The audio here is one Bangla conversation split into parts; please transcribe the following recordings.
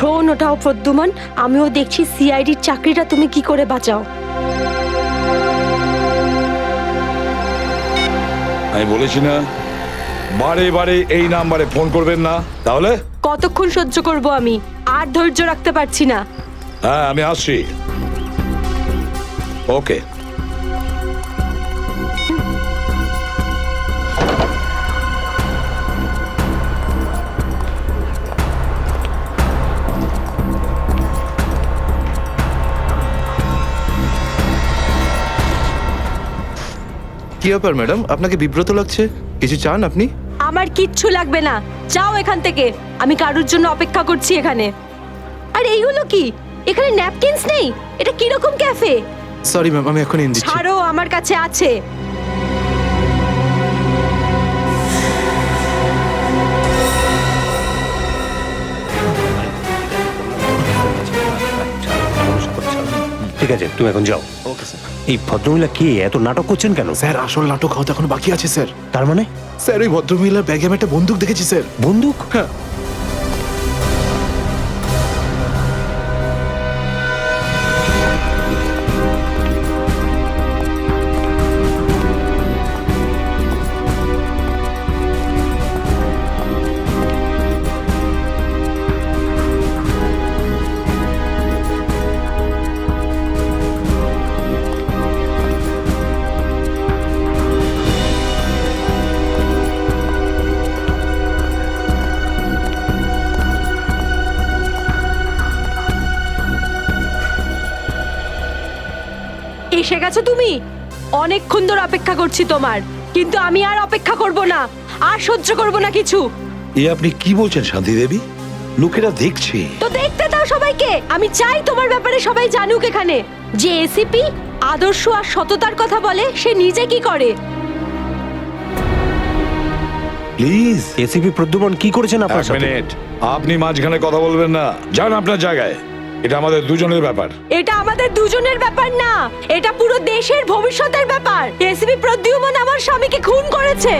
ফোন ওঠাও প্রদ্যুমান, আমিও দেখছি সিআইডির চাকরিটা তুমি কি করে বাঁচাও। আমি বলেছি না বারে বারে এই নাম্বারে ফোন করবেন না। তাহলে কতক্ষণ সহ্য করব আমি, আর ধৈর্য রাখতে পারছি না। হ্যাঁ আমি আসছি। ওকে। কি ব্যাপার ম্যাডাম, আপনাকে বিব্রত লাগছে? কিছু চান আপনি? আমার কিচ্ছু লাগবে না, যাও এখান থেকে। আমি কারোর জন্য অপেক্ষা করছি এখানে। আর এইগুলো কি? এখানে ন্যাপকিনস নেই? এটা কিরকম ক্যাফে? সরি ম্যাম, আমি এখন এনে দিচ্ছি। ছাড়ো, আমার কাছে আছে। ঠিক আছে, তুমি এখন যাও। Okay sir. এই ভদ্রমহিলা কে এত নাটক করছেন কেন? স্যার আসল নাটক হওয়া এখন বাকি আছে স্যার। তার মানে স্যার ওই ভদ্রমহিলার ব্যাগে আমি একটা বন্দুক দেখেছি স্যার। বন্দুক? হ্যাঁ। এসে গেছো তুমি? অনেকক্ষণ ধরে অপেক্ষা করছি তোমার, কিন্তু আমি আর অপেক্ষা করব না, আর সহ্য করব না কিছু। এ আপনি কি বলছেন শান্তি দেবী? লোকেরা দেখছে। তো দেখতে দাও সবাইকে। আমি চাই তোমার ব্যাপারে সবাই জানুক এখানে। যে এসিপি আদর্শ আর সততার কথা বলে, সে নিজে কি করে। প্লিজ এসিপি প্রদ্যুমন কি করেছেন আপনার এক সাথে? মিনিট, আপনি মাঝখানে কথা বলবেন না। যান আপনার জায়গায়, এটা আমাদের দুজনের ব্যাপার। এটা আমাদের দুজনের ব্যাপার না, এটা পুরো দেশের ভবিষ্যতের ব্যাপার। এসিপি প্রদ্যুমন আমার স্বামীকে খুন করেছে।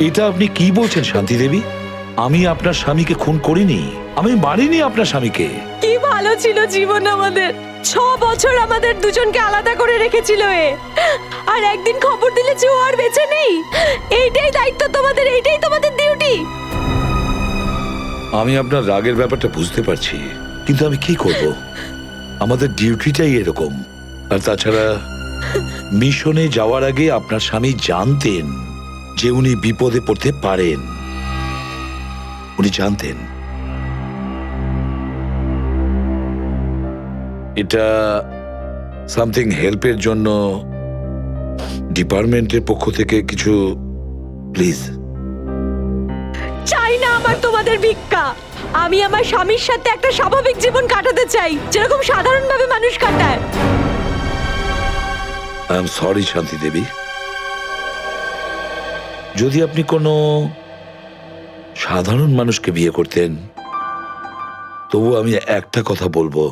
এটা আপনি কি বলছেন শান্তি দেবী? আমি আপনার স্বামীকে খুন করিনি, আমি মারিনি আপনার স্বামীকে। কি ভালো ছিল জীবন আমাদের। 6 বছর আমাদের দুজনকে আলাদা করে রেখেছিল এ, আর একদিন খবর দিলে যে ও আর বেঁচে নেই। এইটাই দায়িত্ব তোমাদের, এইটাই তোমাদের ডিউটি। আমি আপনার রাগের ব্যাপারটা বুঝতে পারছি, কিন্তু আমি কি করব? আমাদের ডিউটিটাই এরকম। আর তাছাড়া মিশনে যাওয়ার আগে আপনার স্বামী জানতেন যে উনি বিপদে পড়তে পারেন। উনি জানতেন। এটা সামথিং হেল্পের জন্য ডিপার্টমেন্টের পক্ষ থেকে কিছু প্লিজ। চাই না আমার তোমাদের ভিক্ষা। আমি আমার স্বামীর সাথে একটা স্বাভাবিক জীবন কাটাতে চাই, যেরকম সাধারণভাবে মানুষ কাটায়। আই এম সরি শান্তি দেবী। যদি আপনি কোনো সাধারণ মানুষকে বিয়ে করতেন, তবু আমি একটা কথা বলবো,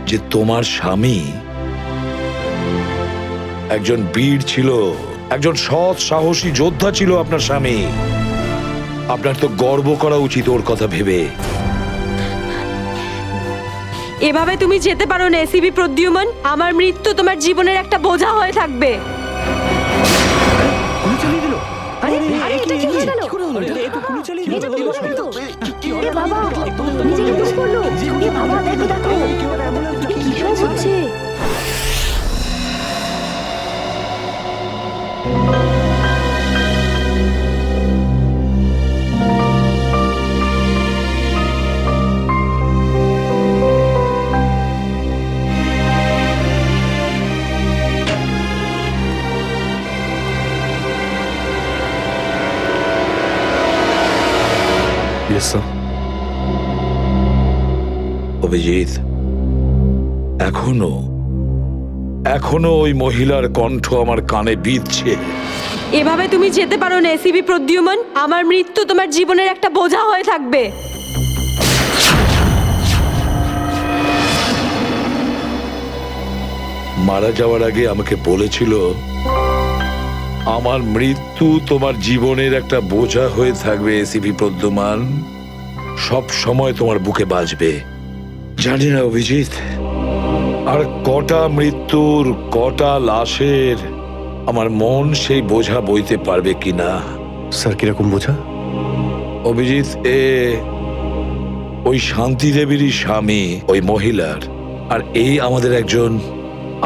যে তোমার স্বামী একজন বীর ছিল, একজন সৎ সাহসী যোদ্ধা ছিল আপনার স্বামী। আপনার তো গর্ব করা উচিত ওর কথা ভেবে। এভাবে তুমি যেতে পারো না এসিপি প্রদ্যুমন। আমার মৃত্যু তোমার জীবনের একটা বোঝা হয়ে থাকবে। গুলি চালিয়ে দিল? আরে এটা কি হয়ে গেল? এ তো গুলি চালিয়ে দিল। এটা তো বললাম তো। এ বাবা, নিজেকে দোষ করলো। এ বাবা, দেখো দেখো। এ কি সব হচ্ছে? Yes sir. অভিজিৎ, এখনো এখনো ওই মহিলার কণ্ঠ আমার কানে বিঁধছে। এভাবে তুমি যেতে পারো না এসিপি প্রদ্যুমন। আমার মৃত্যু তোমার জীবনের একটা বোঝা হয়ে থাকবে। মারা যাওয়ার আগে আমাকে বলেছিল, আমার মৃত্যু তোমার জীবনের একটা বোঝা হয়ে থাকবে এসিপি প্রদ্যুমান। সব সময় তোমার বুকে বাজবে। জানি না অভিজিৎ, আর কটা মৃত্যুর, কটা লাশের আমার মন সেই বোঝা বইতে পারবে কিনা। স্যার কিরকম বোঝা? অভিজিৎ, ওই শান্তি দেবীরই স্বামী ওই মহিলার, আর এই আমাদের একজন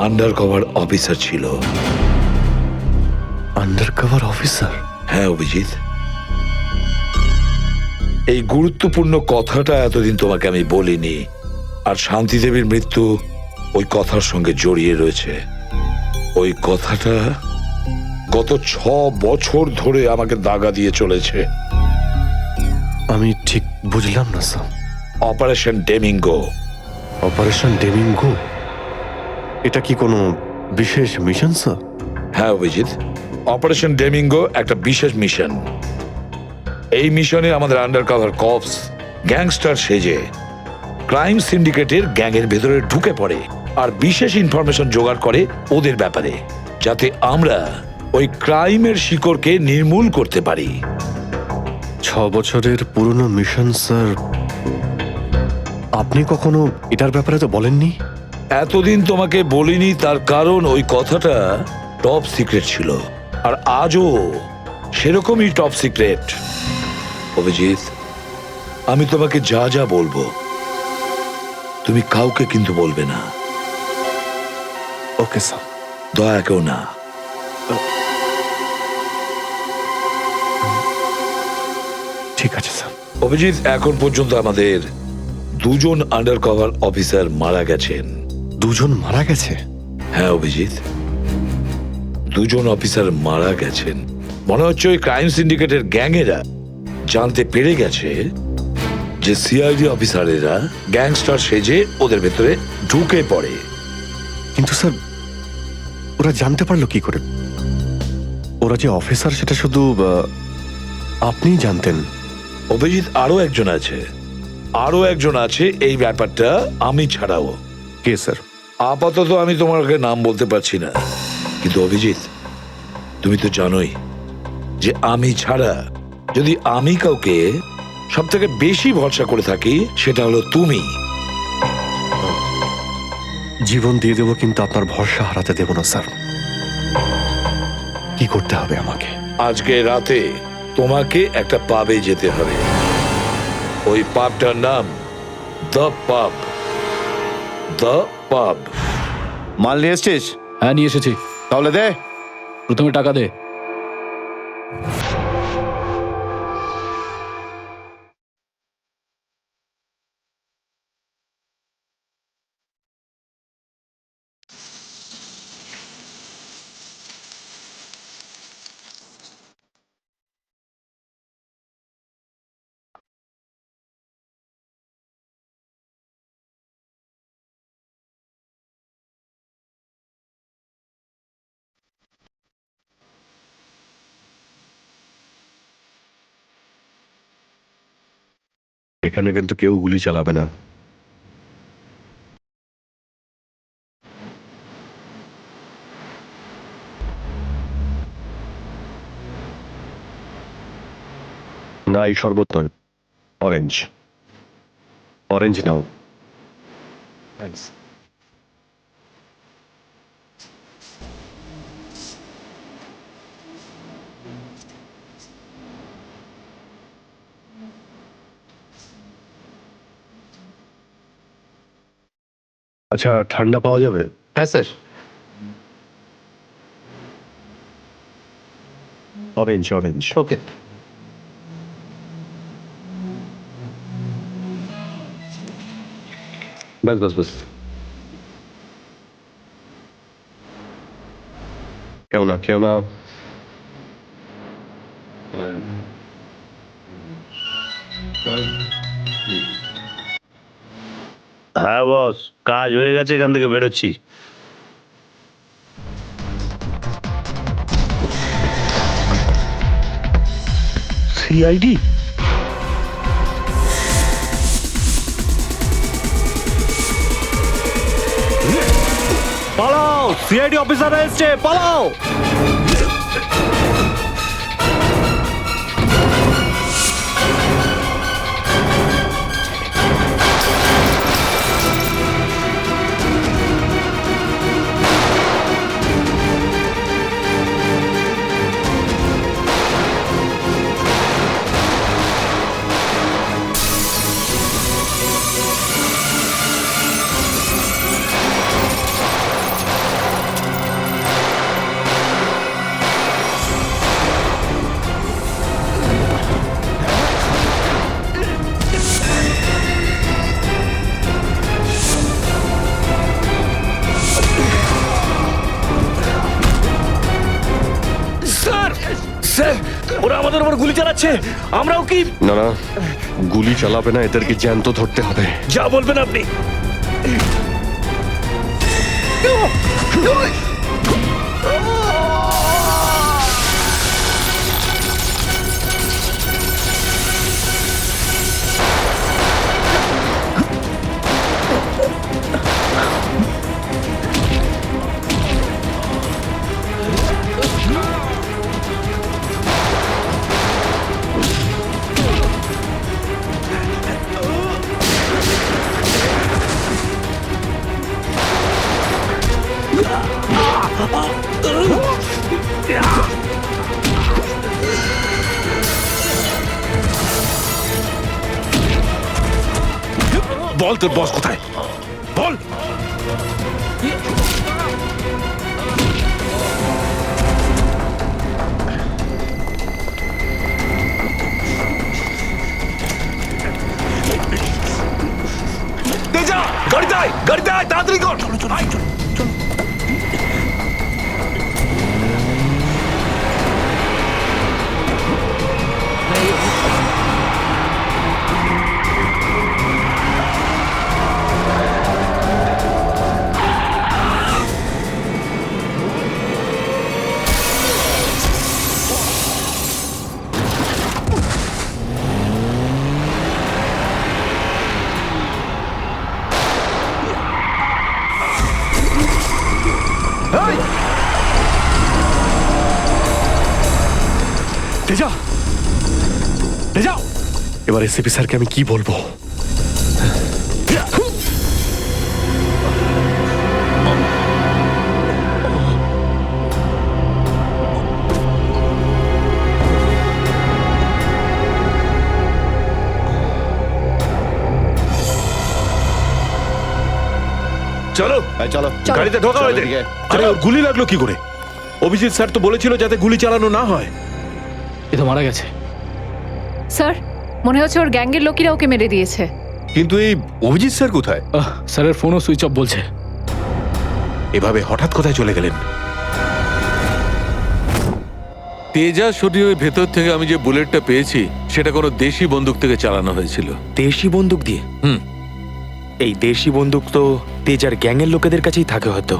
আন্ডার কভার অফিসার ছিল। Under cover officer? হ্যাঁ অভিজিৎ, এই গুরুত্বপূর্ণ কথাটা এতদিন তোমাকে আমি বলিনি, আর শান্তি দেবীর মৃত্যু ওই কথার সঙ্গে জড়িয়ে রয়েছে। ওই কথাটা গত 6 বছর ধরে আমাকে দাগা দিয়ে চলেছে। আমি ঠিক বুঝলাম না স্যার। অপারেশন ডেমিঙ্গো। অপারেশন ডেমিঙ্গো? এটা কি কোনো বিশেষ মিশন স্যার? হ্যাঁ অভিজিৎ, অপারেশন ডেমিঙ্গো একটা বিশেষ মিশন। এই মিশনে আমাদের আন্ডার কভার কপস গ্যাংস্টার সেজে ক্রাইম সিন্ডিকেটের গ্যাংয়ের ভেতরে ঢুকে পড়ে আর বিশেষ ইনফরমেশন জোগাড় করে ওদের ব্যাপারে, যাতে আমরা ওই ক্রাইমের শিকড়কে নির্মূল করতে পারি। 6 বছরের পুরনো মিশন স্যার। আপনি কখনো এটার ব্যাপারে তো বলেননি। এতদিন তোমাকে বলিনি তার কারণ ওই কথাটা টপ সিক্রেট ছিল, আর আজও সেরকমই টপ সিক্রেট। অভিজিৎ, আমি তোমাকে যা যা বলবো তুমি কাউকে কিন্তু বলবে না। Okay sir. দয়া কেউ না। ঠিক আছে স্যার। অভিজিৎ, এখন পর্যন্ত আমাদের 2 জন আন্ডার কভার অফিসার মারা গেছেন। 2 জন মারা গেছে? হ্যাঁ অভিজিৎ, 2 জন অফিসার মারা গেছেন। মনে হচ্ছে ওই ক্রাইম সিন্ডিকেটের গ্যাংয়েরা জানতে পেরে গেছে যে সিআইডি অফিসারেরা গ্যাংস্টার সেজে ওদের ভেতরে ঢুকে পড়ে। কিন্তু স্যার ওরা জানতে পারলো কি করে? ওরা যে অফিসার সেটা শুধু আপনিই জানতেন। অভিজিৎ, আরো একজন আছে এই ব্যাপারটা আমি ছাড়াও। কে স্যার? আপাতত আমি তোমাকে নাম বলতে পারছি না, কিন্তু অভিজিৎ তুমি তো জানোই যে আমি ছাড়া যদি আমি কাউকে সব থেকে বেশি ভরসা করে থাকি সেটা হলো তুমি। জীবন দিয়ে দেবো, কিন্তু আপনার ভরসা হারাতে দেব না স্যার। কি করতে হবে আমাকে? আজকে রাতে তোমাকে একটা পাবে যেতে হবে। ওই পাবটার নাম দ্য পাব। দ্য পাব। মাল নিয়ে এসছিস? হ্যাঁ নিয়ে এসেছি। তাহলে দে। প্রথমে টাকা দে। এখানে কিন্তু কেউ গুলি চালাবে না। না, এই শরবত নয়, অরেঞ্জ। অরেঞ্জ নাও। আচ্ছা, ঠান্ডা পাওয়া যাবে? হ্যাঁ স্যার। Orange orange. ওকে। বাস বাস বাস। কেউ না কেউ না। হ্যাঁ বস, কাজ হয়ে গেছে, এখান থেকে বেরোচ্ছি। সিআইডি? পালাও, সিআইডি অফিসার এসছে, পালাও। গুলি চালাচ্ছে, আমরাও কি? না না, গুলি চালাবে না, এদেরকে জ্যান্ত ধরতে হবে। যা বলবেন আপনি। বল তোর বস কোথায়, বল। তেজা, গাড়িতে আয়, গাড়িতে আয়, তাড়াতাড়ি কর। আয়। তেজা, তেজা, এবার এসিপি স্যারকে আমি কি বলবো? চলো, চলো গাড়িতে ঢোকাও এদের। আরে ওর গুলি লাগলো কি করে? অভিজিৎ স্যার তো বলেছিল যাতে গুলি চালানো না হয়। এ তো মারা গেছে। স্যার, মনে হচ্ছে ওর গ্যাংয়ের লোকেরা ওকে মেরে দিয়েছে। কিন্তু এই অভিজিৎ স্যার কোথায়? স্যারের ফোনও সুইচ অফ বলছে। এভাবে হঠাৎ কোথায় চলে গেলেন? তেজা শরীরের ভেতর থেকে আমি যে বুলেটটা পেয়েছি সেটা কোনো দেশি বন্দুক থেকে চালানো হয়েছিল। দেশি বন্দুক দিয়ে? এই দেশি বন্দুক তো তেজার গ্যাংয়ের লোকেদের কাছেই থাকে হয়তো।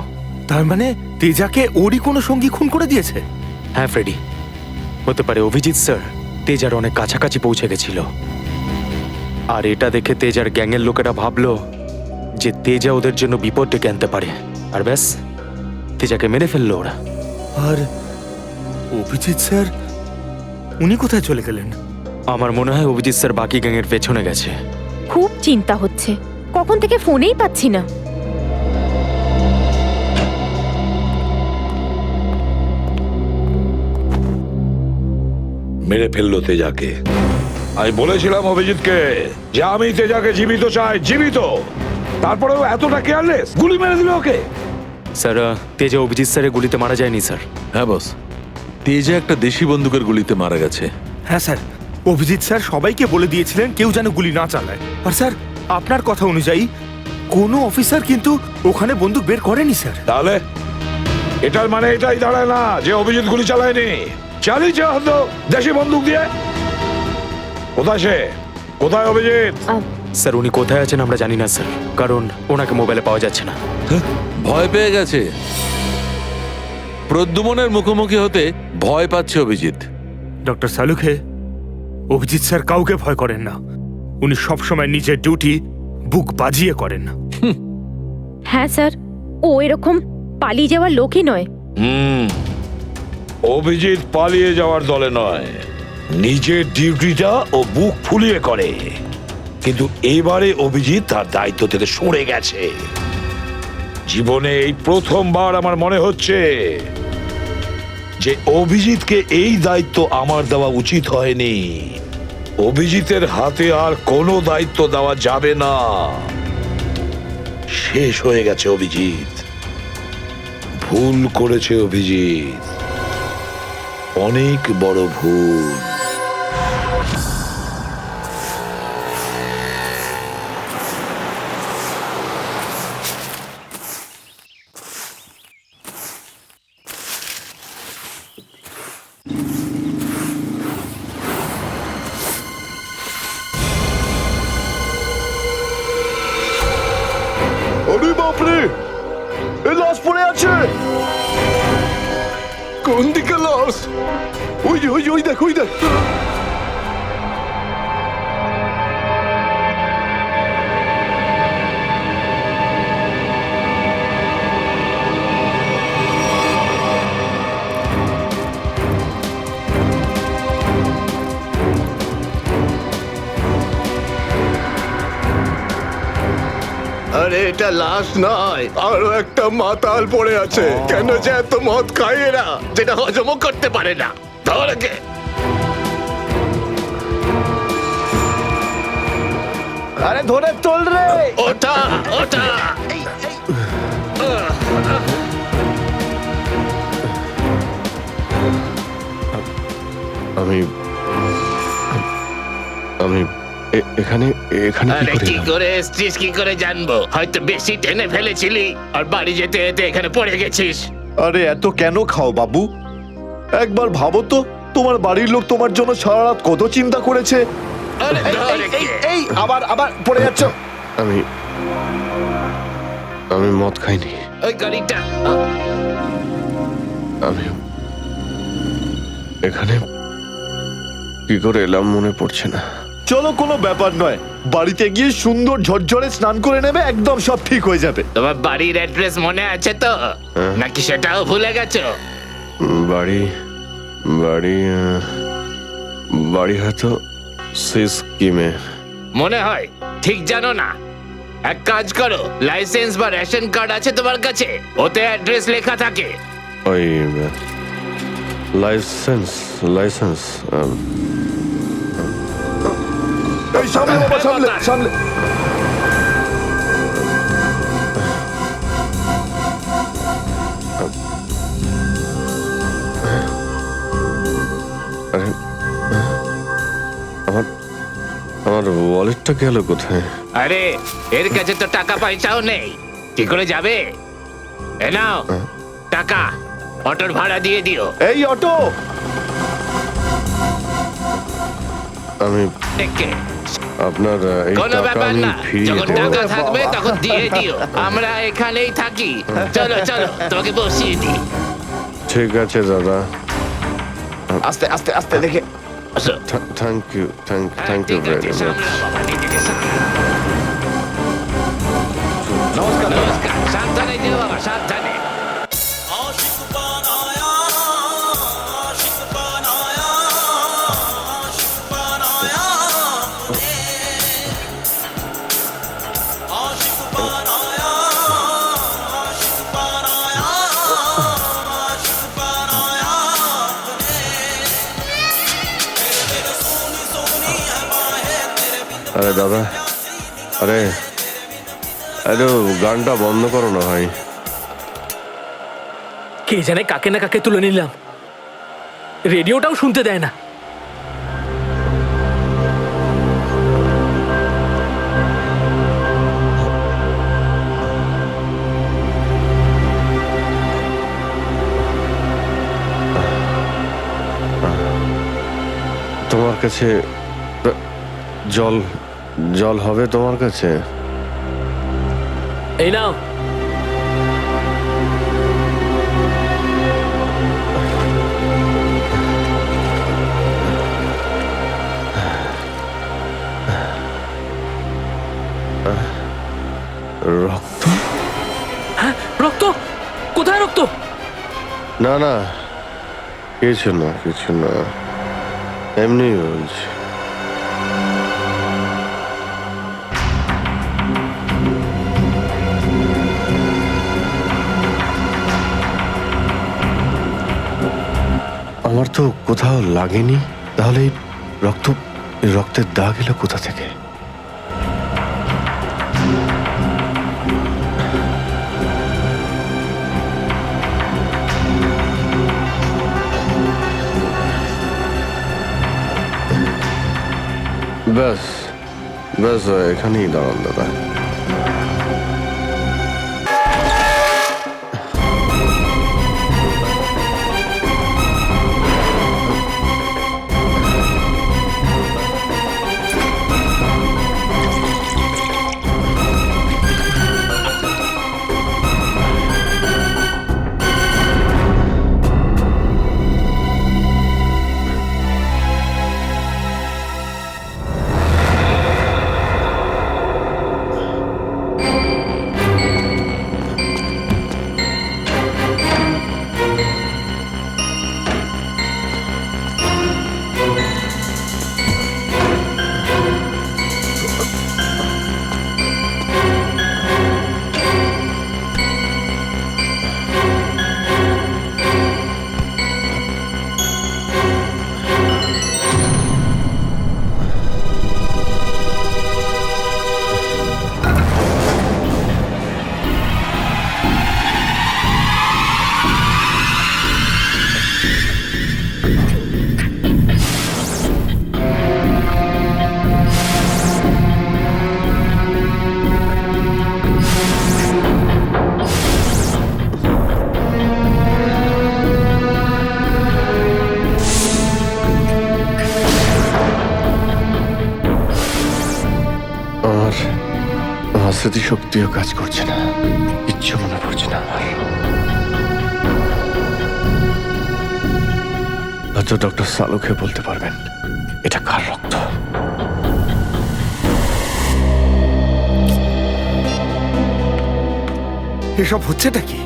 তার মানে তেজাকে ওরই কোনো সঙ্গী খুন করে দিয়েছে? হ্যাঁ ফ্রেডি, হতে পারে অভিজিৎ স্যার তেজার অনেক কাছাকাছি পৌঁছে গেছিল, আর এটা দেখে তেজার গ্যাংয়ের লোকেরা ভাবলো যে তেজা ওদের জন্য বিপদ ডেকে আনতে পারে, আর ব্যাস তেজাকে মেরে ফেললো ওরা। আর অভিজিৎ স্যার, উনি কোথায় চলে গেলেন? আমার মনে হয় অভিজিৎ স্যার বাকি গ্যাংয়ের পেছনে গেছে। খুব চিন্তা হচ্ছে, কখন থেকে ফোনেই পাচ্ছি না। মেরে ফেললো তেজাকে। আমি বলেছিলাম অভিজিৎকে যে আমি তেজাকে জীবিত চাই, জীবিত। তারপরেও এতটা কেয়ারলেস, গুলি মেরে দিল ওকে। স্যার, তেজা অভিজিৎ স্যারের গুলিতে মারা যায়নি স্যার। হ্যাঁ বস, তেজা একটা দেশি বন্দুকের গুলিতে মারা গেছে। হ্যাঁ স্যার, অভিজিৎ স্যার সবাইকে বলে দিয়েছিলেন কেউ যেন গুলি না চালায়। আর স্যার, আপনার কথা অনুযায়ী কোনো অফিসার কিন্তু ওখানে বন্দুক বের করেনি স্যার। তাহলে এটার মানে এটাই দাঁড়ায় না যে অভিজিৎ গুলি চালায়নি, চালিয়েছে হয়তো দেশি বন্দুক দিয়ে। কোথায় সে? কোথায় অভিজিৎ? স্যার, উনি কোথায় আছেন আমরা জানি না স্যার, কারণ ওনাকে মোবাইলে পাওয়া যাচ্ছে না। ভয় পেয়ে গেছে। প্রদ্যুমনের মুখোমুখি হতে ভয় পাচ্ছে অভিজিৎ। ডক্টর সালুখে, অভিজিৎ স্যার কাউকে ভয় করেন না। উনি সবসময় নিজের ডিউটি বুক বাজিয়ে করেন। হ্যাঁ স্যার, ও এরকম পালিয়ে যাওয়ার লোকই নয়। অভিজিৎ পালিয়ে যাওয়ার দলে নয়, নিজের ডিউটিটা ও বুক ফুলিয়ে করে। কিন্তু এবারে অভিজিৎ তার দায়িত্ব থেকে সরে গেছে। জীবনে এই প্রথমবার আমার মনে হচ্ছে যে অভিজিৎকে এই দায়িত্ব আমার দেওয়া উচিত হয়নি। অভিজিতের হাতে আর কোনো দায়িত্ব দেওয়া যাবে না। শেষ হয়ে গেছে অভিজিৎ। ভুল করেছে অভিজিৎ, অনেক বড় ভুল। আরে বাপরে, এ লাশ পড়ে আছে। কোন দিকে লাশ? ওই যে ওই দেখ, ওই দেখ। আরে এটা লাশ নয়, আরো একটা মাতাল পড়ে আছে। কেন যে এত মদ খায় এরা, যেটা হজমও করতে পারে না। ধর একে। আরে ধরে তোল রে। ওটা ওটা। আমি আমি এখানে এখানে আরে কি কি করে করে এসছিস কি করে জানবো? হয়তো বেশি টেনে ফেলেছিলি আর বাড়ি যেতে যেতে এখানে পড়ে গেছিস। আরে এত কেন খাও বাবু? একবার ভাবো তো, তোমার বাড়ির লোক তোমার জন্য সারা রাত কত চিন্তা করেছে। আরে ধর একে। এই আবার আবার পড়ে যাচ্ছ। আমি আমি মদ খাইনি। ওই গাড়িটা আমি এখানে কি করে এলাম মনে পড়ছে না। চলো, কোনো ব্যাপার নয়, বাড়িতে গিয়ে সুন্দর ঝরঝরে স্নান করে নেবে, একদম সব ঠিক হয়ে যাবে। তোমার বাড়ির অ্যাড্রেস মনে আছে তো, নাকি সেটাও ভুলে গেছো? বাড়ি বাড়ি বাড়ি হয়তো সেই স্কিমে। মনে হয় ঠিক জানো না। এক কাজ করো, লাইসেন্স বা রেশন কার্ড আছে তোমার কাছে? ওতে অ্যাড্রেস লেখা থাকে। ওই লাইসেন্স লাইসেন্স এই সামনে বাবা, সামনে সামনে। আরে আমার আমার ওয়ালেটটা গেল কোথায়? আরে এর কাছে তো টাকা পয়সাও নেই, কি করে যাবে? এ নাও টাকা, অটোর ভাড়া দিয়ে দিও। এই অটো। আমি একে আপনার এই কোনো টাকা ব্যাপার আমি না, ফিরিয়ে যখন দেবো। টাকা থাকবে তখন দিয়ে দিও। আমরা এখানেই থাকি। চলো চলো, তোমাকে বসিয়ে দিই। ঠিক আছে দাদা, আস্তে আস্তে আস্তে দেখে। আসো। থ্যাংক ইউ থ্যাংক ইউ ঠিক ভেরি আছে, মাচ। সামলাও বাবা, নিজেকে সামলাও। নমস্কার। নমস্কার, সাবধানে যেও বাবা, সাবধানে। আরে দাদা, আরে আরে গানটা বন্ধ করো না ভাই। কে জানে কাকে না কাকে তুলে নিলাম, রেডিওটাও শুনতে দেয় না। তোমার কাছে জল জল হবে তোমার কাছে? এই নাও। রক্ত? হ্যাঁ, রক্ত? কোথায় রক্ত? না না, কিছু না কিছু না, এমনি বলছি। আমার তো কোথাও লাগেনি, তাহলে এই রক্তের দাগ এলো কোথা থেকে? ব্যাস ব্যাস, এখানেই দাঁড়ান দাদা। আমার স্মৃতিশক্তিও কাজ করছে না, কিচ্ছু মনে পড়ছে না আমার। হয়তো ডক্টর সালুকে বলতে পারবেন এটা কার রক্ত। এসব হচ্ছেটা কি?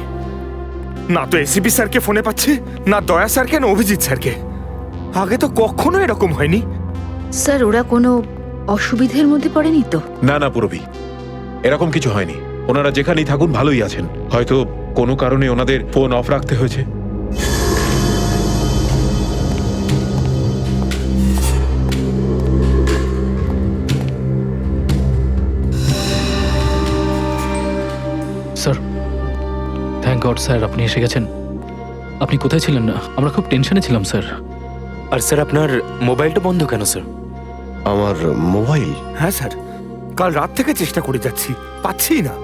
না তো এসিপি স্যারকে ফোনে পাচ্ছে, না দয়া স্যারকে, না অভিজিৎ স্যারকে। আগে তো কখনো এরকম হয়নি। স্যার ওরা কোনো অসুবিধের মধ্যে পড়েনি তো? না না পুরবি, এরকম কিছু হয়নি। ওনারা যেখানেই থাকুন ভালোই আছেন। হয়তো কোনো কারণে ওনাদের ফোন অফ রাখতে হয়েছে। স্যার, থ্যাংক গড স্যার, আপনি এসে গেছেন। আপনি কোথায় ছিলেন? আমরা খুব টেনশনে ছিলাম স্যার। আর স্যার আপনার মোবাইলটা বন্ধ কেন স্যার? আমার মোবাইল? হ্যাঁ স্যার, কাল রাত থেকে চেষ্টা করে যাচ্ছি, পাচ্ছি না।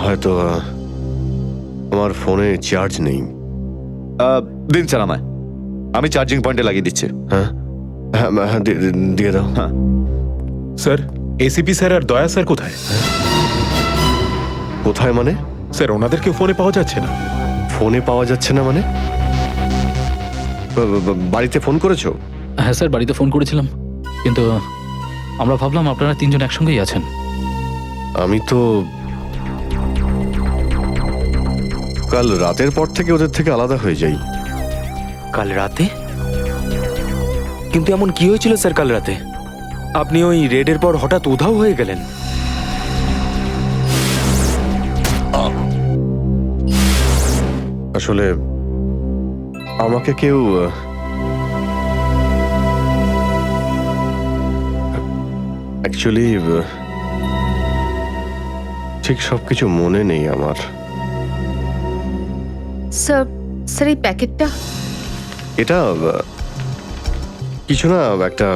হয়তো আমার ফোনে চার্জ নেই। দিন স্যার আমায়, আমি চার্জিং পয়েন্টে লাগিয়ে দিচ্ছি। হ্যাঁ হ্যাঁ হ্যাঁ, দিয়ে দাও। হ্যাঁ স্যার, এসিপি স্যার আর দয়া স্যার কোথায়? কোথায় মানে? স্যার ওনাদেরকে ফোনে পাওয়া যাচ্ছে না। ফোনে পাওয়া যাচ্ছে না মানে? বাড়িতে ফোন করেছো? হ্যাঁ স্যার, বাড়িতে ফোন করেছিলাম, কিন্তু আমরা ভাবলাম আপনারা তিনজন একসঙ্গেই আছেন। আমি তো কাল রাতের পর থেকে ওদের থেকে আলাদা হয়ে যাই। কাল রাতে? কিন্তু এমন কি হয়েছিল স্যার কাল রাতে? আপনি ওই রেডের পর হঠাৎ উধাও হয়ে গেলেন। আসলে আমাকে কেউ অ্যাকচুয়ালি ঠিক সবকিছু মনে নেই আমার। স্যার, স্যার এই প্যাকেটটা? এটা কিছু না, একটা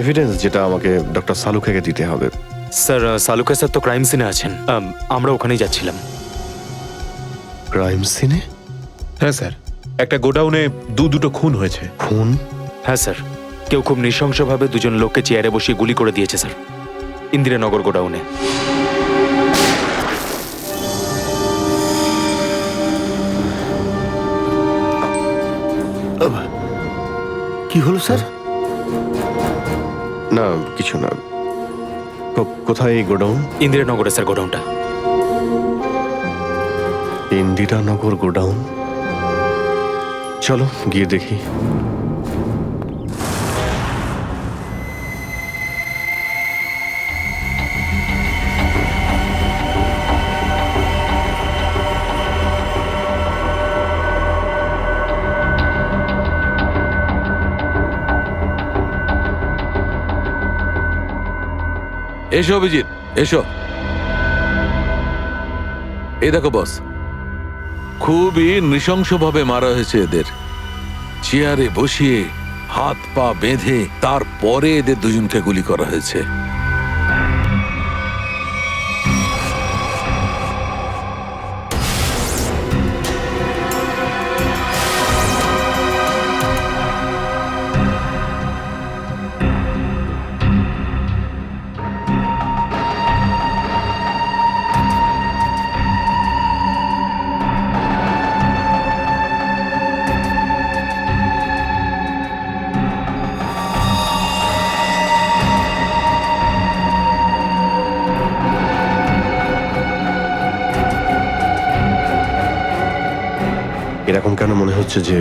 এভিডেন্স যেটা আমাকে ডক্টর সালুকেকে দিতে হবে। স্যার সালুকে স্যার তো ক্রাইম সিনে আছেন, আমরা ওখানেই যাচ্ছিলাম। ক্রাইম সিনে? হ্যাঁ স্যার, একটা গোডাউনে দুটো খুন হয়েছে। খুন? হ্যাঁ স্যার, কেউ খুব নৃশংসভাবে দুজন লোককে চেয়ারে বসিয়ে গুলি করে দিয়েছে স্যার, ইন্দিরানগর গোডাউনে। কি হলো স্যার? না কিছু না। কোথায় এই গোডাউন? ইন্দিরানগরে স্যার গোডাউনটা। ইন্দিরানগর গোডাউন? চলো গিয়ে দেখি। এসো অভিজিৎ, এসো। এই দেখো বস, খুবই নৃশংসভাবে মারা হয়েছে এদের। চেয়ারে বসিয়ে হাত পা বেঁধে তারপরে এদের দুজনকে গুলি করা হয়েছে। এরকম কেন মনে হচ্ছে যে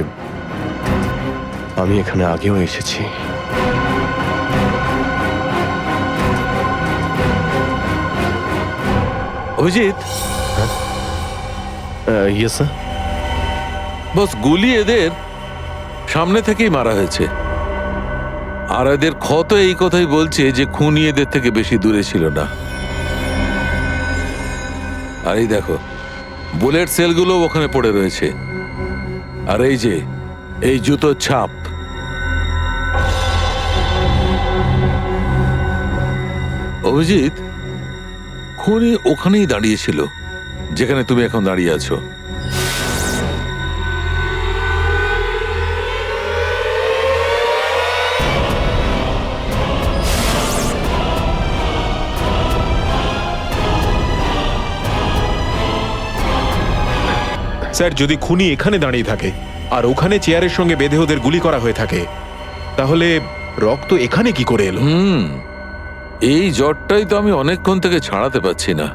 আমি এখানে আগেও এসেছি? Abhijit, yes sir. বস, গুলি এদের সামনে থেকেই মারা হয়েছে। আর এদের ক্ষত এই কথাই বলছে যে খুনি এদের থেকে বেশি দূরে ছিল না। আর এই দেখো, বুলেট সেলগুলো ওখানে পড়ে রয়েছে। আর এই যে এই জুতোর ছাপ, অভিজিৎ, খুনি ওখানেই দাঁড়িয়েছিল যেখানে তুমি এখন দাঁড়িয়ে আছো। স্যার যদি খুনি এখানে দাঁড়িয়ে থাকে আর ওখানে চেয়ারের সঙ্গে বেঁধে ওদের গুলি করা হয়ে থাকে, তাহলে রক্ত এখানে কি করে এলো? এই জ্বরটাই তো আমি অনেকক্ষণ থেকে ছাড়াতে পারছি না।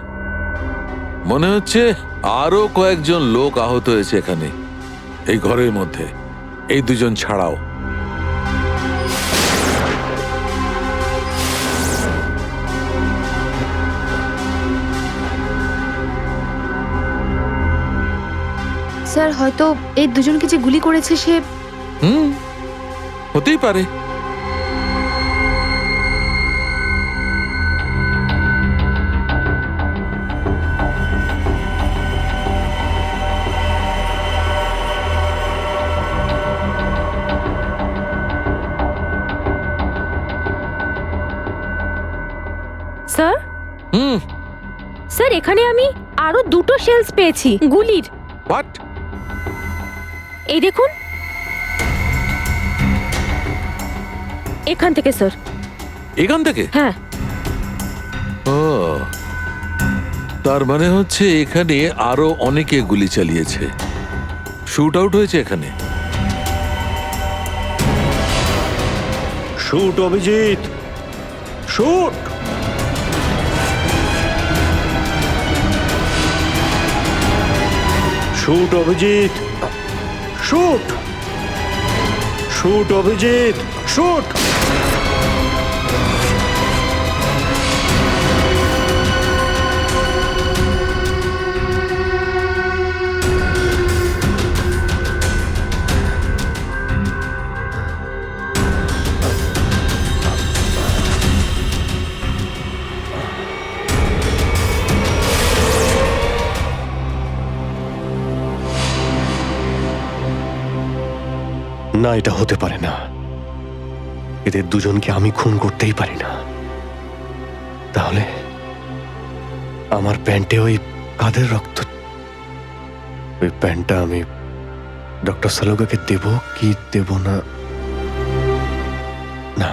মনে হচ্ছে আরো কয়েকজন লোক আহত হয়েছে এখানে, এই ঘরের মধ্যে, এই দুজন ছাড়াও। স্যার হয়তো এই দুজনকে যে গুলি করেছে সে হতেই পারে। স্যার স্যার এখানে আমি আরো দুটো শেলস পেয়েছি গুলির। হোয়াট? এই দেখুন, এখান থেকে স্যার। এখান থেকে? হ্যাঁ। ও, তার মানে হচ্ছে এখানে আরো অনেকে গুলি চালিয়েছে, শুট আউট হয়েছে এখানে। Shoot Abhijit, shoot. Shoot Abhijit, shoot. Shoot Abhijit, shoot. না, এটা হতে পারে না। এদের দুজনকে আমি খুন করতেই পারি না। তাহলে আমার প্যান্টে ওই কাদের রক্ত? ওই প্যান্টটা আমি ডক্টর সালুকাকে দেব কি দেব না? না,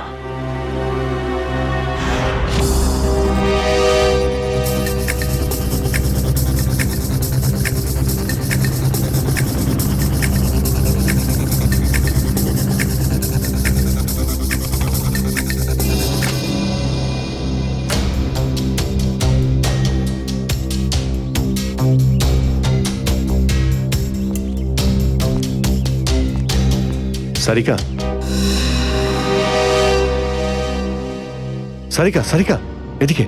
সারিকা, সারিকা, সারিকা, এদিকে।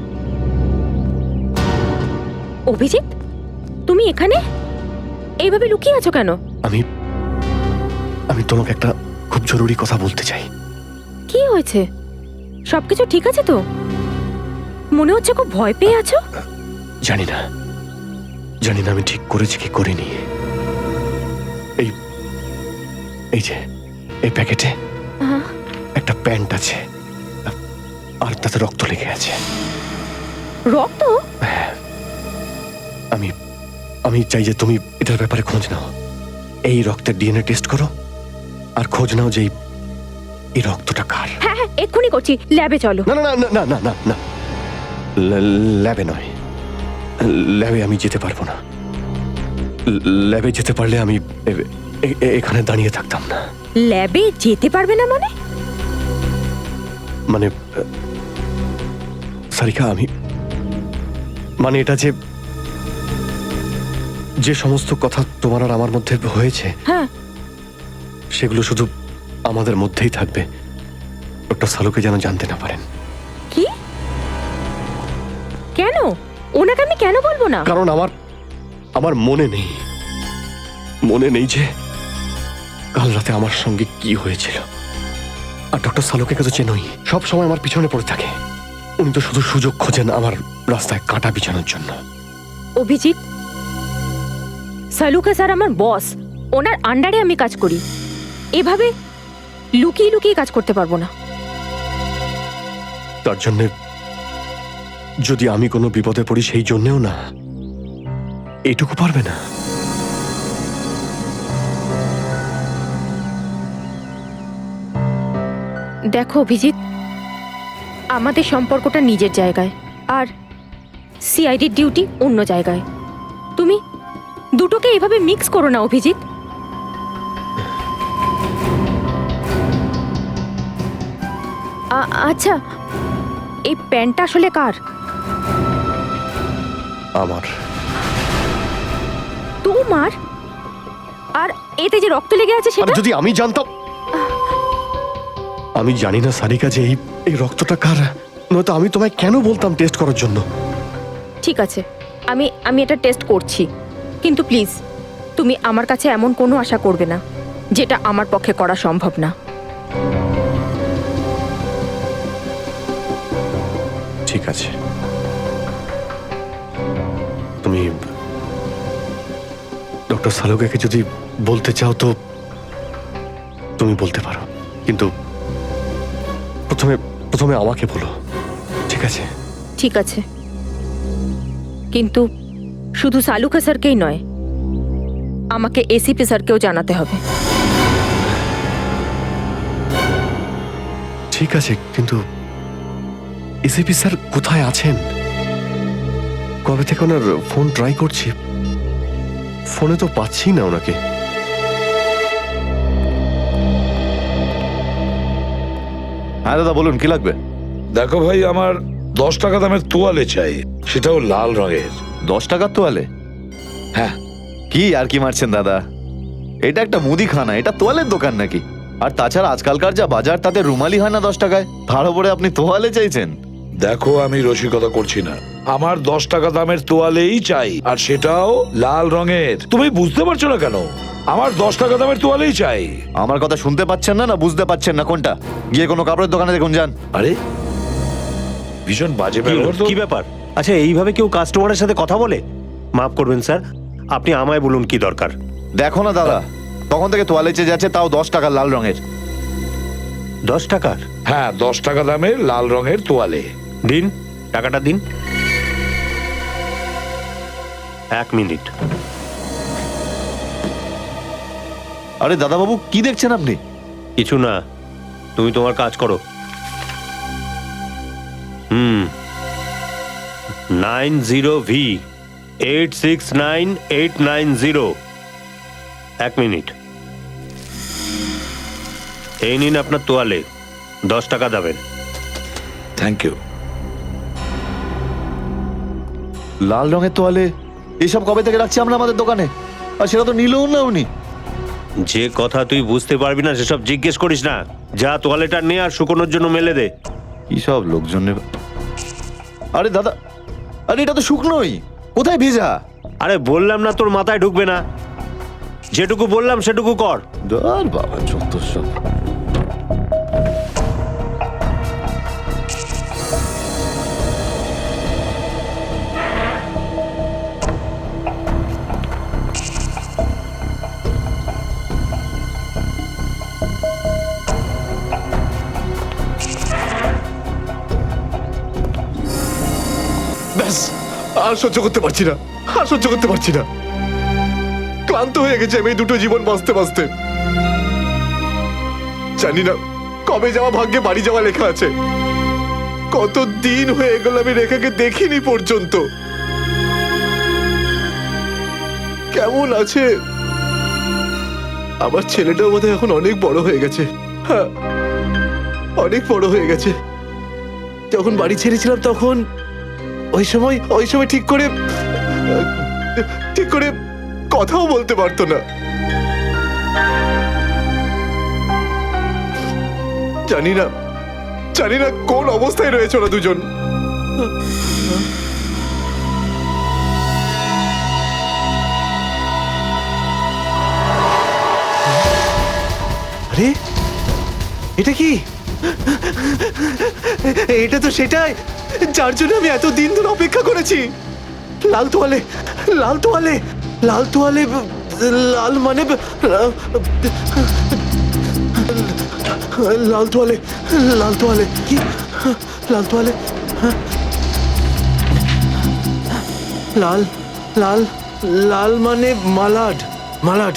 অভিজিৎ, তুমি এখানে এইভাবে লুকিয়ে আছো কেন? আমি তোমাকে একটা খুব জরুরি কথা বলতে চাই। কি হয়েছে? সবকিছু ঠিক আছে তো? মনে হচ্ছে খুব ভয় পেয়ে আছো। জানি না আমি ঠিক করেছি কি করিনি। এই যে এই প্যাকেটে একটা প্যান্ট আছে আর তাতে রক্ত লেগে আছে। রক্ত? আমি চাই যে তুমি এটার ব্যাপারে খোঁজ নাও। এই রক্তের ডিএনএ টেস্ট করো আর খোঁজ নাও যে এই রক্তটা কার। হ্যাঁ হ্যাঁ, এক্ষুনি করছি। ল্যাবে চলো। না না না না না না না, ল্যাবে নয়। ল্যাবে আমি যেতে পারবো না। ল্যাবে যেতে পারলে আমি এখানে দাঁড়িয়ে থাকতাম না। ল্যাবে যেতে পারবে না মানে? মানে সারিকা, মানে এটা যে সমস্ত কথা তোমার আর আমার মধ্যে হয়েছে, হ্যাঁ, সেগুলো শুধু আমাদের মধ্যেই থাকবে। ডক্টর সালুকে যেন জানতে না পারেন। কি? কেন? ওনাকে আমি কেন বলবো না? কারণ আমার মনে নেই যে কাল রাতে আমার সঙ্গে কি হয়েছিল। আর ডক্টর সালুকে তো চেনই, সব সময় আমার পিছনে পড়ে থাকে। উনি তো শুধু সুযোগ খোঁজেন আমার রাস্তায় কাঁটা বিছানোর জন্য। অভিজিৎ, সালুকা স্যার আমার বস, ওনার আন্ডারে আমি কাজ করি। এভাবে লুকিয়ে লুকিয়ে কাজ করতে পারবো না। তার জন্য যদি আমি কোনো বিপদে পড়ি, সেই জন্যেও না, এইটুকু পারবে না? দেখো অভিজিৎ, আমাদের সম্পর্কটা নিজের জায়গায় আর সিআইডির ডিউটি অন্য জায়গায়। তুমি দুটোকে এইভাবে মিক্স করো না অভিজিৎ। আচ্ছা, এই প্যান্টটা আসলে কার? আমার। তোমার? আর এতে যে রক্ত লেগে আছে আর সেটা? যদি আমি জানতাম। আমি জানি না সারিকা যে এই রক্তটা কার, নয়তো আমি তোমায় কেন বলতাম টেস্ট করার জন্য। ঠিক আছে, আমি এটা টেস্ট করছি, কিন্তু প্লিজ তুমি আমার কাছে এমন কোনো আশা করবে না যেটা আমার পক্ষে করা সম্ভব না। ঠিক আছে, তুমি ডক্টর সালুকাকে যদি বলতে চাও তো তুমি বলতে পারো, কিন্তু প্রথমে আমাকে বলো, ঠিক আছে? ঠিক আছে, কিন্তু শুধু সালুকা স্যারকেই নয়, আমাকে এসিপি স্যারকেও জানাতে হবে। ঠিক আছে, কিন্তু এসিপি স্যার কোথায় আছেন? কবে থেকে ওনার ফোন ট্রাই করছি, ফোনে তো পাচ্ছি না ওনাকে। হ্যাঁ দাদা বলুন, কি লাগবে? দেখো ভাই, আমার 10 টাকা দামের তোয়ালে চাই, সেটাও লাল রঙের। 10 টাকার তোয়ালে? হ্যাঁ। কি আর কি মারছেন দাদা, এটা একটা মুদিখানা, এটা তোয়ালের দোকান নাকি? আর তাছাড়া আজকালকার যা বাজার, তাতে রুমালি হয় না 10 টাকায়, তার উপরে আপনি তোয়ালে চাইছেন? দেখো, আমি রসিকতা করছি না, আমার 10 টাকা দামের তোয়ালেই চাই, আর সেটাও লাল রঙের। তুমি বুঝতে পারছো না কেন? আমার 10 টাকা দামের তোয়ালেই চাই। আমার কথা শুনতে পাচ্ছেন না, না বুঝতে পাচ্ছেন না? কোনটা? গিয়ে কোনো কাপড়ের দোকানে দেখুন, যান। আরে ভীষণ বাজে ব্যবহার তো। কি ব্যাপার? আচ্ছা, এইভাবে কেউ কাস্টমারের সাথে কথা বলে? মাফ করবেন স্যার, আপনি আমায় বলুন কি দরকার। দেখো না দাদা, তখন থেকে তোয়ালে চেয়ে যাচ্ছে, তাও 10 টাকা লাল রঙের। 10 টাকার? হ্যাঁ, 10 টাকা দামের লাল রঙের তোয়ালে। দিন, টাকাটা দিন। 1 মিনিট। আরে দাদা বাবু, কি দেখছেন আপনি? কিছু না, তুমি তোমার কাজ করো। 90V 869890। 1 মিনিট। এই নিন আপনার তোয়ালে, 10 টাকা দেবেন। Thank you. লাল রঙের তোয়ালে এসব কবে থেকে রাখছি আমরা আমাদের দোকানে, আর সেটা তো নিলেও না উনি। যে কথা তুই বুঝতে পারবি না সেসব জিজ্ঞেস করিস না। যা তোয়ালেটা নে আর শুকোনোর জন্য মেলে দে। কি সব লোকজন নেবে। আরে দাদা, আরে এটা তো শুকনোই, কোথায় ভেজা? আরে বললাম না তোর মাথায় ঢুকবে না, যেটুকু বললাম সেটুকু কর। আর বাবা যত সব। ব্যাস, আর সহ্য করতে পারছি না, আর সহ্য করতে পারছি না। ক্লান্ত হয়ে গেছে আমি এই দুটো জীবন বাঁচতে বাঁচতে। জানি না কবে যাওয়া ভাগ্যে বাড়ি যাওয়া লেখা আছে। কত দিন হয়ে গেল আমি রেখাকে দেখিনি পর্যন্ত। কেমন আছে? আমার ছেলেটাও বোধহয় এখন অনেক বড় হয়ে গেছে। হ্যাঁ, অনেক বড় হয়ে গেছে। যখন বাড়ি ছেড়েছিলাম তখন ওই সময় ঠিক করে কথাও বলতে পারতো না। জানি না কোন অবস্থায় রয়েছে ওরা দুজন। আরে এটা কি? এটা তো সেটাই যার জন্য আমি এত দিন ধরে অপেক্ষা করেছি। লাল তোয়ালে, লাল তোয়ালে, লাল তোয়ালে, লাল মানে লাল তোয়ালে, লাল তোয়ালে, কি লাল তোয়ালে? লাল লাল লাল মানে মালাড, মালাড।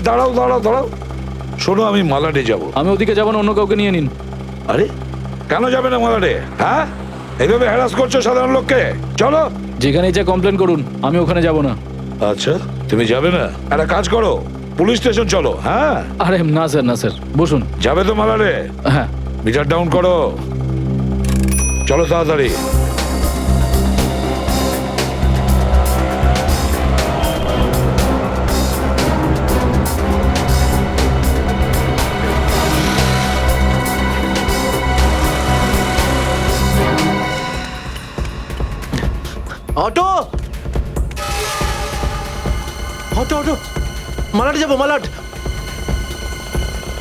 দাঁড়াও দাঁড়াও দাঁড়াও, শোনো আমি মালাডে যাব। আমি ওদিকে যাবো না, অন্য কাউকে নিয়ে নিন। আরে কেন যাবে না মালাডে? হ্যাঁ, এইভাবে হ্যারাস করছো সাধারণ লোককে। চলো। যেখানে যা কমপ্লেন করুন, আমি ওখানে যাব না। আচ্ছা তুমি যাবে না? একটা কাজ করো, পুলিশ স্টেশন চলো। হ্যাঁ। আরে না স্যার, না স্যার, বসুন। যাবে তো মালাডে? হ্যাঁ। মিটার ডাউন করো, চলো তাড়াতাড়ি। অটো অটো অটো, মালাট যাবো, মালাট।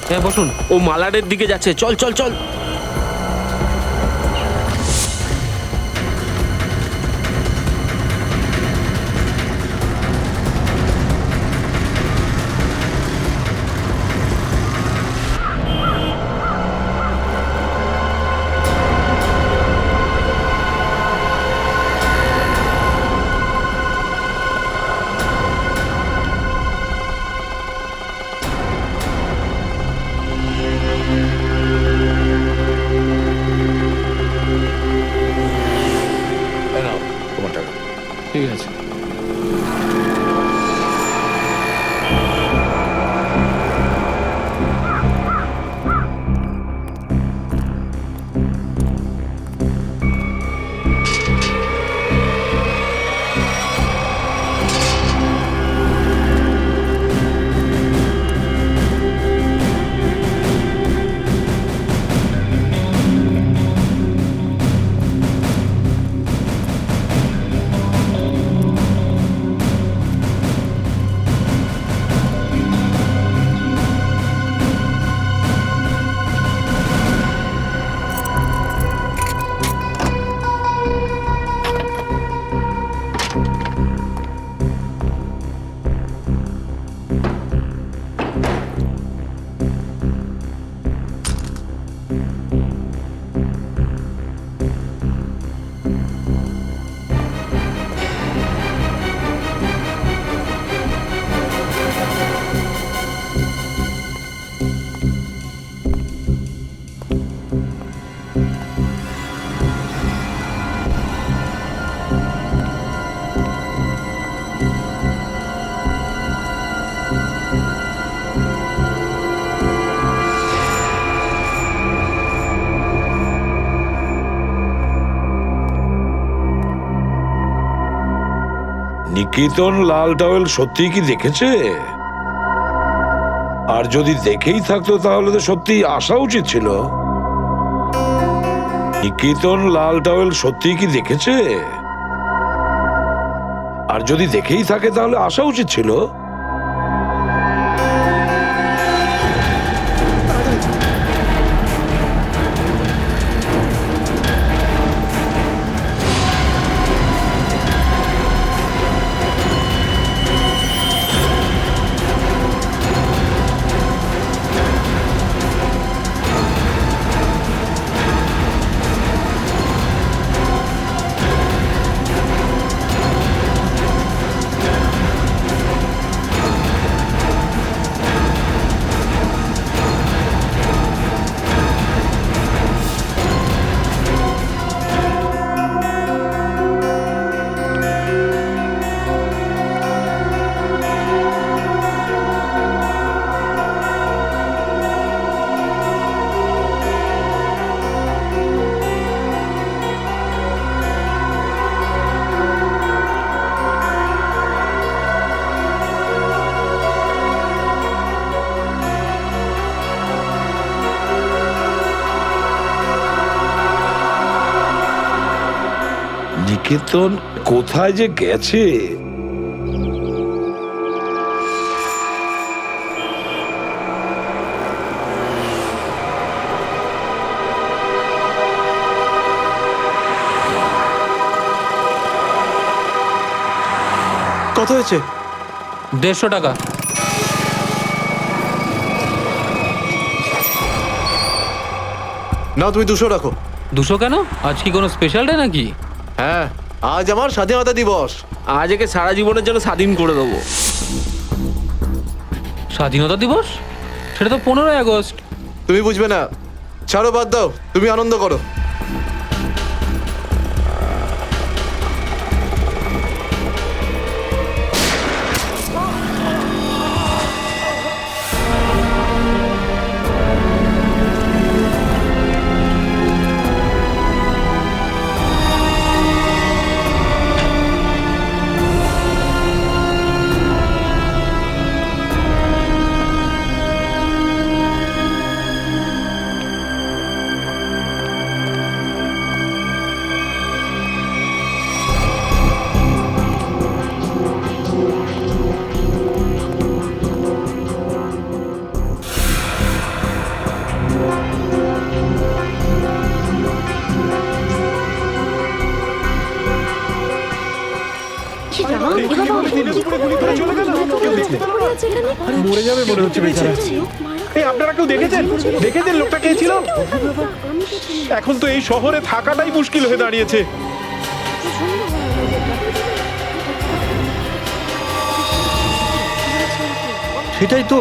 হ্যাঁ বসুন, ও মালাডের দিকে যাচ্ছে, চল চল চল। এই নাও তোমার টাকা। ঠিক আছে। নিকেতন লাল টাওয়েল সত্যি কি দেখেছে? আর যদি দেখেই থাকতো তাহলে তো সত্যি আসা উচিত ছিল। নিকেতন লাল টাওয়েল সত্যি কি দেখেছে? আর যদি দেখেই থাকে তাহলে আসা উচিত ছিল। নিকেতন কোথায় যে গেছে? কত হয়েছে? 150 টাকা। না, তুমি 200 রাখো। 200 কেন? আজ কি কোনো স্পেশাল ডে নাকি? হ্যাঁ, আজ আমার স্বাধীনতা দিবস। আজ একে সারা জীবনের জন্য স্বাধীন করে দেবো। স্বাধীনতা দিবস? সেটা তো 15ই আগস্ট। তুমি বুঝবে না, ছাড়ো, বাদ দাও, তুমি আনন্দ করো। মরে যাবে মনে হচ্ছে বেচারা। এই আপনারা কেউ দেখেছেন লোকটা কে ছিল? এখন তো এই শহরে থাকাটাই মুশকিল হয়ে দাঁড়িয়েছে। সেটাই তো,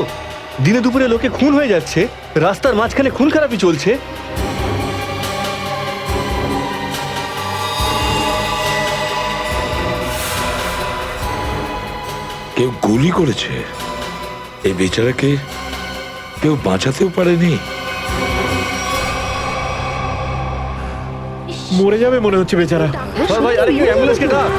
দিনে দুপুরে লোকে খুন হয়ে যাচ্ছে, রাস্তার মাঝখানে খুন খারাপি চলছে। কেউ গুলি করেছে, এই বেচারাকে কেউ বাঁচাতেও পারেনি। মরে যাবে মনে হচ্ছে বেচারা। ভাই, আরে কেউ অ্যাম্বুলেন্সকে ডাক।